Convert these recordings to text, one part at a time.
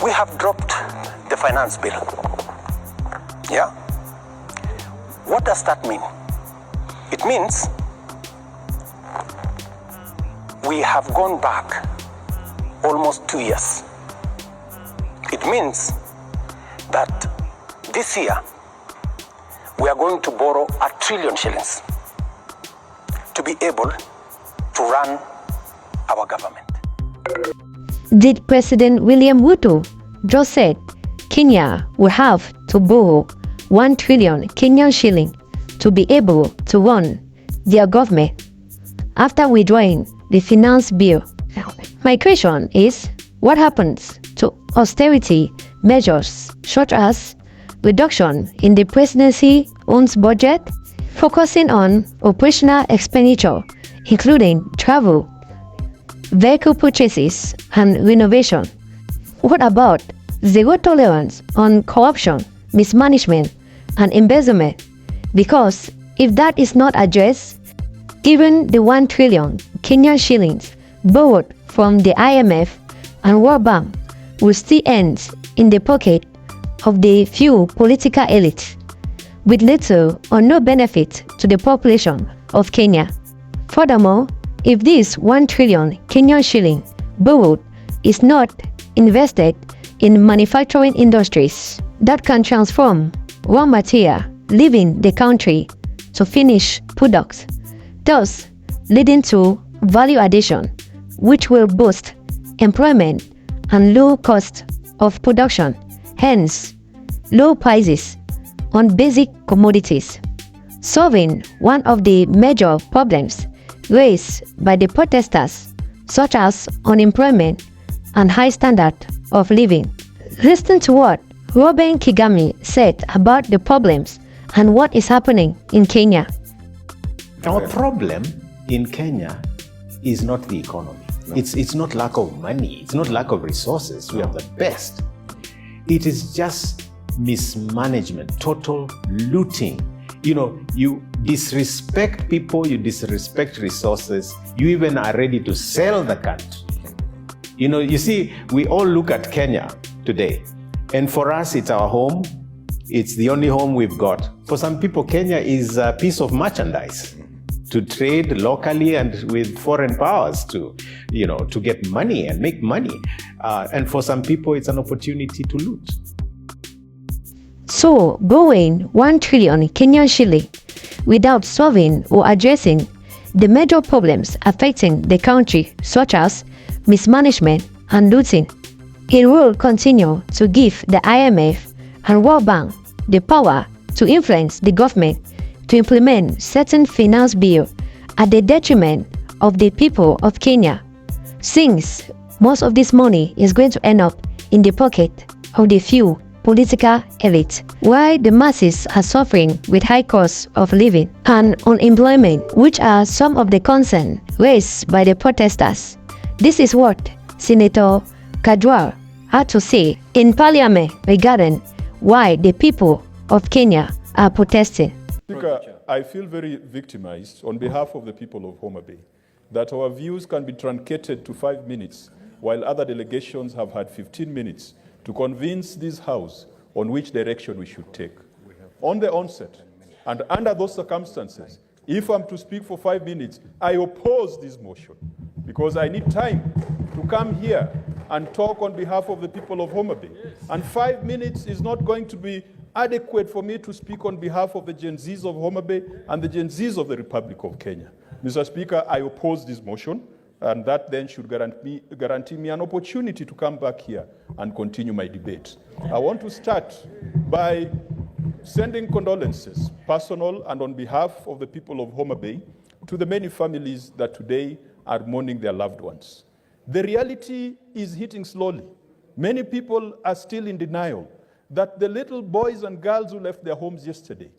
We have dropped the finance bill. Yeah? What does that mean? It means we have gone back almost 2 years. It means that this year we are going to borrow 1 trillion shillings to be able to run our government. Did President William Ruto just said Kenya will have to borrow 1 trillion Kenyan shilling to be able to run their government after withdrawing the finance bill? My question is, what happens to austerity measures such as reduction in the presidency-owned budget, focusing on operational expenditure, including travel, vehicle purchases, and renovation? What about zero tolerance on corruption, mismanagement, and embezzlement? Because if that is not addressed, given the 1 trillion Kenyan shillings borrowed from the IMF and World Bank will still end in the pocket of the few political elites, with little or no benefit to the population of Kenya. Furthermore, if this 1 trillion Kenyan shilling borrowed is not invested in manufacturing industries that can transform raw material leaving the country to finished products, thus leading to value addition, which will boost employment and low cost of production, hence low prices on basic commodities, solving one of the major problems raised by the protesters, such as unemployment and high standard of living. Listen to what Robin Kigami said about the problems and what is happening in Kenya. Our problem in Kenya is not the economy. No. It's not lack of money. It's not lack of resources. We have the best. It is just mismanagement, total looting. You know, you disrespect people, you disrespect resources, you even are ready to sell the country. You know, you see, we all look at Kenya today, and for us, it's our home. It's the only home we've got. For some people, Kenya is a piece of merchandise to trade locally and with foreign powers to, you know, to get money and make money. And for some people, it's an opportunity to loot. So, borrowing 1 trillion Kenyan shilling without solving or addressing the major problems affecting the country, such as mismanagement and looting, it will continue to give the IMF and World Bank the power to influence the government to implement certain finance bills at the detriment of the people of Kenya, since most of this money is going to end up in the pocket of the few political elite, while the masses are suffering with high costs of living and unemployment, which are some of the concerns raised by the protesters. This is what Senator Kajwal had to say in Parliament regarding why the people of Kenya are protesting. Speaker, I feel very victimized on behalf of the people of Homa Bay, that our views can be truncated to 5 minutes, while other delegations have had 15 minutes to convince this House on which direction we should take. On the onset, and under those circumstances, if I'm to speak for 5 minutes, I oppose this motion, because I need time to come here and talk on behalf of the people of Homa Bay. And 5 minutes is not going to be adequate for me to speak on behalf of the Gen Zs of Homa Bay and the Gen Zs of the Republic of Kenya. Mr. Speaker, I oppose this motion, and that then should guarantee me an opportunity to come back here and continue my debate. I want to start by sending condolences, personal and on behalf of the people of Homa Bay, to the many families that today are mourning their loved ones. The reality is hitting slowly. Many people are still in denial that the little boys and girls who left their homes yesterday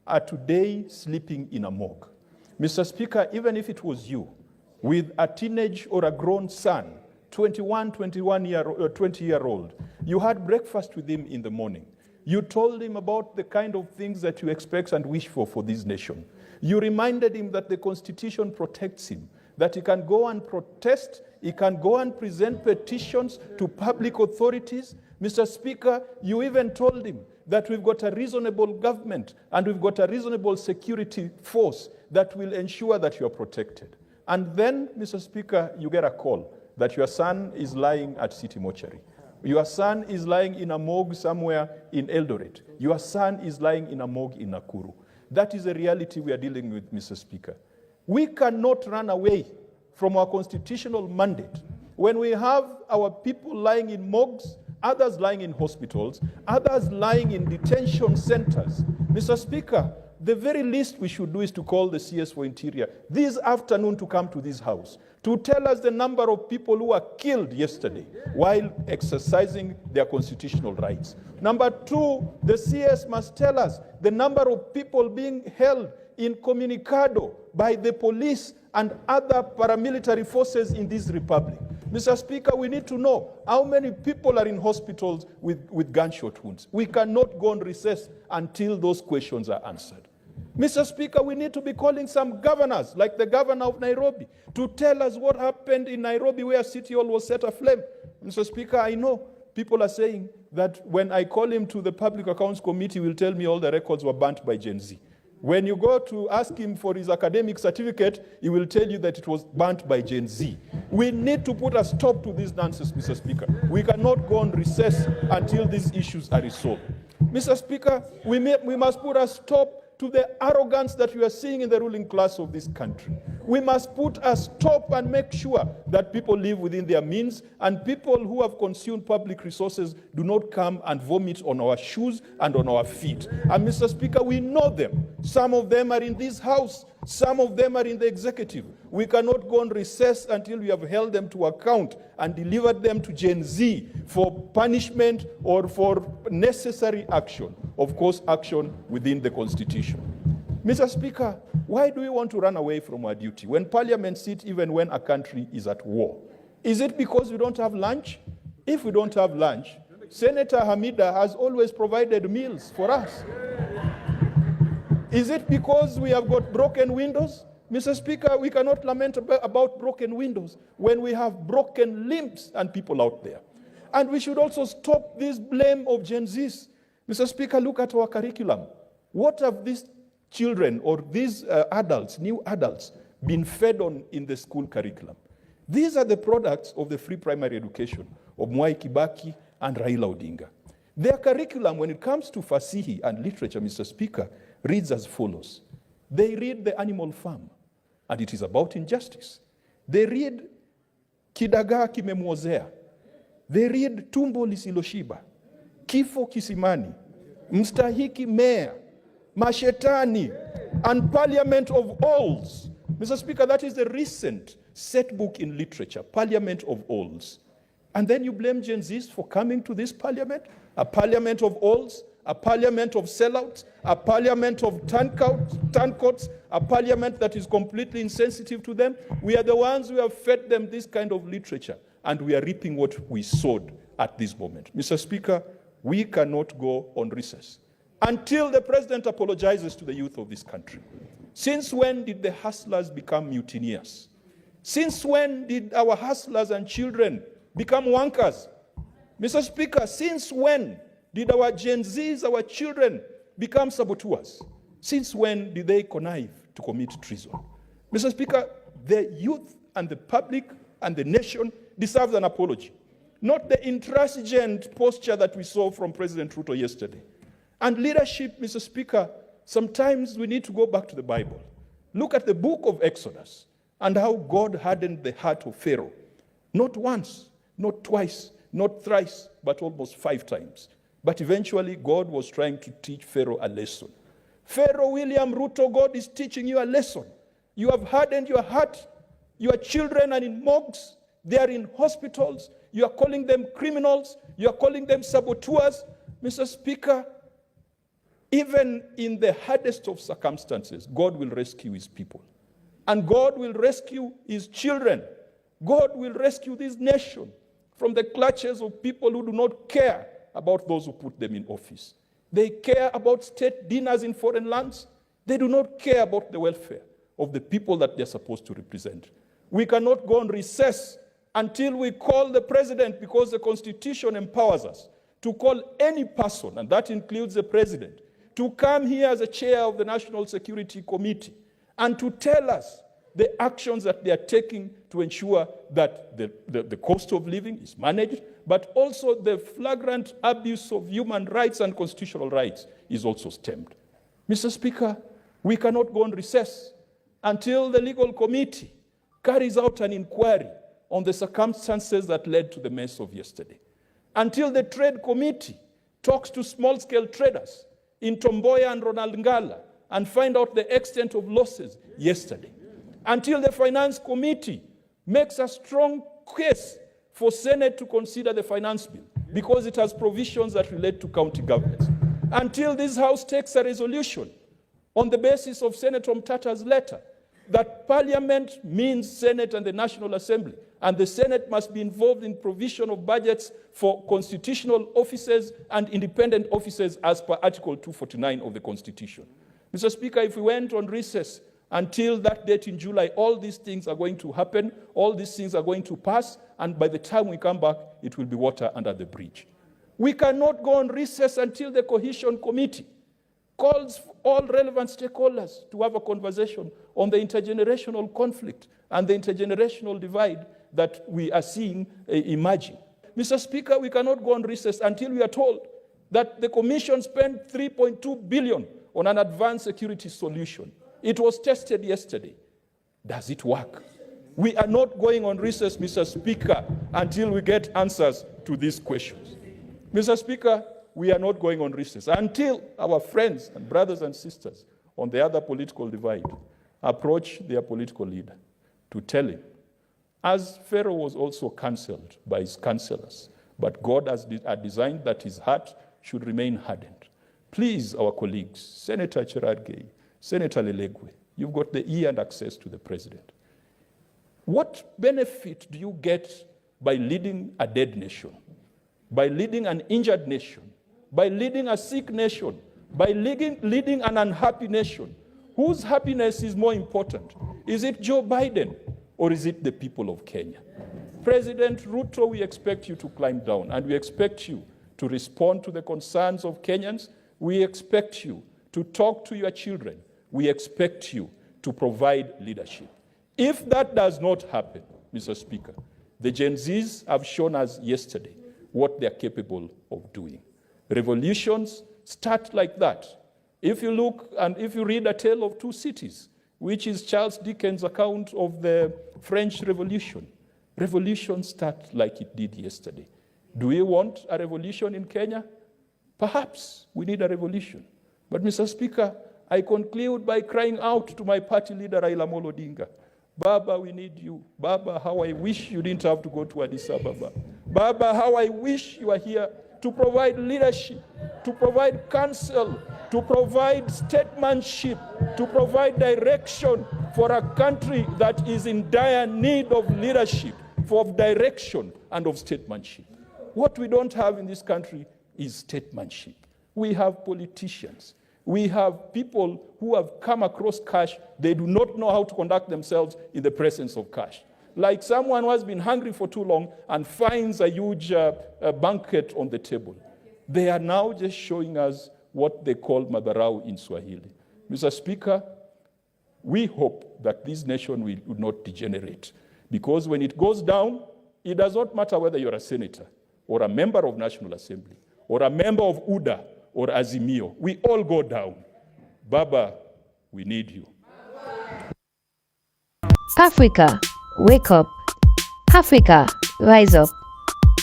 are today sleeping in a morgue. Mr. Speaker, even if it was you, with a teenage or a grown son, 20-year-old, you had breakfast with him in the morning. You told him about the kind of things that you expect and wish for this nation. You reminded him that the Constitution protects him, that he can go and protest, he can go and present petitions to public authorities. Mr. Speaker, you even told him that we've got a reasonable government and we've got a reasonable security force that will ensure that you're protected. And then, Mr. Speaker, you get a call that your son is lying at City Mortuary. Your son is lying in a morgue somewhere in Eldoret. Your son is lying in a morgue in Nakuru. That is a reality we are dealing with, Mr. Speaker. We cannot run away from our constitutional mandate when we have our people lying in morgues, others lying in hospitals, others lying in detention centers. Mr. Speaker, the very least we should do is to call the CS for Interior this afternoon to come to this house to tell us the number of people who were killed yesterday while exercising their constitutional rights. Number two, the CS must tell us the number of people being held incommunicado by the police and other paramilitary forces in this republic. Mr. Speaker, we need to know how many people are in hospitals with gunshot wounds. We cannot go on recess until those questions are answered. Mr. Speaker, we need to be calling some governors, like the governor of Nairobi, to tell us what happened in Nairobi where City Hall was set aflame. Mr. Speaker, I know people are saying that when I call him to the Public Accounts Committee, he will tell me all the records were burnt by Gen Z. When you go to ask him for his academic certificate, he will tell you that it was burnt by Gen Z. We need to put a stop to this nonsense, Mr. Speaker. We cannot go on recess until these issues are resolved. Mr. Speaker, we must put a stop to the arrogance that we are seeing in the ruling class of this country. We must put a stop and make sure that people live within their means and people who have consumed public resources do not come and vomit on our shoes and on our feet. And Mr. Speaker, we know them. Some of them are in this house. Some of them are in the executive. We cannot go on recess until we have held them to account and delivered them to Gen Z for punishment or for necessary action. Of course, action within the Constitution. Mr. Speaker, why do we want to run away from our duty when Parliament sits even when a country is at war? Is it because we don't have lunch? If we don't have lunch, Senator Hamida has always provided meals for us. Is it because we have got broken windows? Mr. Speaker, we cannot lament about broken windows when we have broken limbs and people out there. And we should also stop this blame of Gen Zs. Mr. Speaker, look at our curriculum. What have these children or these adults, new adults, been fed on in the school curriculum? These are the products of the free primary education of Mwai Kibaki and Raila Odinga. Their curriculum, when it comes to Fasihi and literature, Mr. Speaker, reads as follows. They read The Animal Farm, and it is about injustice. They read Kidagaa Kimemwozea. They read Tumbo Lisiloshiba, Kifo Kisimani, Mstahiki Meya, Mashetani, and Parliament of Alls. Mr. Speaker, that is the recent set book in literature, Parliament of Alls. And then you blame Gen Zs for coming to this parliament, a parliament of alls, a parliament of sellouts, a parliament of turncoats, a parliament that is completely insensitive to them. We are the ones who have fed them this kind of literature, and we are reaping what we sowed at this moment. Mr. Speaker, we cannot go on recess until the president apologizes to the youth of this country. Since when did the hustlers become mutineers? Since when did our hustlers and children become wankers? Mr. Speaker, since when did our Gen Zs, our children, become saboteurs? Since when did they connive to commit treason? Mr. Speaker, the youth and the public and the nation deserves an apology, not the intransigent posture that we saw from President Ruto yesterday. And leadership, Mr. Speaker, sometimes we need to go back to the Bible. Look at the book of Exodus and how God hardened the heart of Pharaoh. Not once, not twice, not thrice, but almost 5 times. But eventually, God was trying to teach Pharaoh a lesson. Pharaoh William Ruto, God is teaching you a lesson. You have hardened your heart. Your children are in morgues. They are in hospitals. You are calling them criminals. You are calling them saboteurs. Mr. Speaker, even in the hardest of circumstances, God will rescue his people. And God will rescue his children. God will rescue this nation from the clutches of people who do not care about those who put them in office. They care about state dinners in foreign lands. They do not care about the welfare of the people that they're supposed to represent. We cannot go on recess until we call the president, because the Constitution empowers us to call any person, and that includes the president, to come here as a chair of the National Security Committee and to tell us the actions that they are taking to ensure that the cost of living is managed, but also the flagrant abuse of human rights and constitutional rights is also stemmed. Mr. Speaker, we cannot go on recess until the legal committee carries out an inquiry on the circumstances that led to the mess of yesterday. Until the trade committee talks to small-scale traders in Tomboya and Ronald Ngala and find out the extent of losses yesterday. Until the finance committee makes a strong case for Senate to consider the finance bill because it has provisions that relate to county governments. Until this House takes a resolution on the basis of Senator Mtata's letter that Parliament means Senate and the National Assembly, and the Senate must be involved in provision of budgets for constitutional offices and independent offices as per Article 249 of the Constitution. Mr. Speaker, if we went on recess until that date in July, all these things are going to happen, all these things are going to pass, and by the time we come back, it will be water under the bridge. We cannot go on recess until the Cohesion Committee calls for all relevant stakeholders to have a conversation on the intergenerational conflict and the intergenerational divide that we are seeing emerging. Mr. Speaker, we cannot go on recess until we are told that the Commission spent 3.2 billion on an advanced security solution. It was tested yesterday. Does it work? We are not going on recess, Mr. Speaker, until we get answers to these questions. Mr. Speaker, we are not going on recess until our friends and brothers and sisters on the other political divide approach their political leader to tell him, as Pharaoh was also cancelled by his counselors, but God has designed that his heart should remain hardened. Please, our colleagues, Senator Cherargei, Senator Lelegwe, you've got the ear and access to the president. What benefit do you get by leading a dead nation, by leading an injured nation, by leading a sick nation, by leading an unhappy nation? Whose happiness is more important? Is it Joe Biden or is it the people of Kenya? President Ruto, we expect you to climb down and we expect you to respond to the concerns of Kenyans. We expect you to talk to your children. We expect you to provide leadership. If that does not happen, Mr. Speaker, the Gen Zs have shown us yesterday what they're capable of doing. Revolutions start like that. If you look and if you read A Tale of Two Cities, which is Charles Dickens' account of the French Revolution, revolutions start like it did yesterday. Do we want a revolution in Kenya? Perhaps we need a revolution. But Mr. Speaker, I conclude by crying out to my party leader, Raila Amolo Odinga. Baba, we need you. Baba, how I wish you didn't have to go to Addis Ababa. Baba, how I wish you were here to provide leadership, to provide counsel, to provide statesmanship, to provide direction for a country that is in dire need of leadership, of direction and of statesmanship. What we don't have in this country is statesmanship. We have politicians. We have people who have come across cash. They do not know how to conduct themselves in the presence of cash. Like someone who has been hungry for too long and finds a huge banquet on the table. They are now just showing us what they call madharau in Swahili. Mr. Speaker, we hope that this nation will not degenerate. Because when it goes down, it does not matter whether you're a senator or a member of National Assembly or a member of UDA or Azimio. We all go down. Baba, we need you. Africa, wake up. Africa, rise up.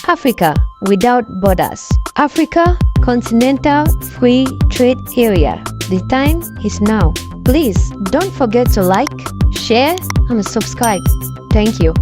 Africa without borders. Africa, continental free trade area. The time is now. Please don't forget to like, share, and subscribe. Thank you.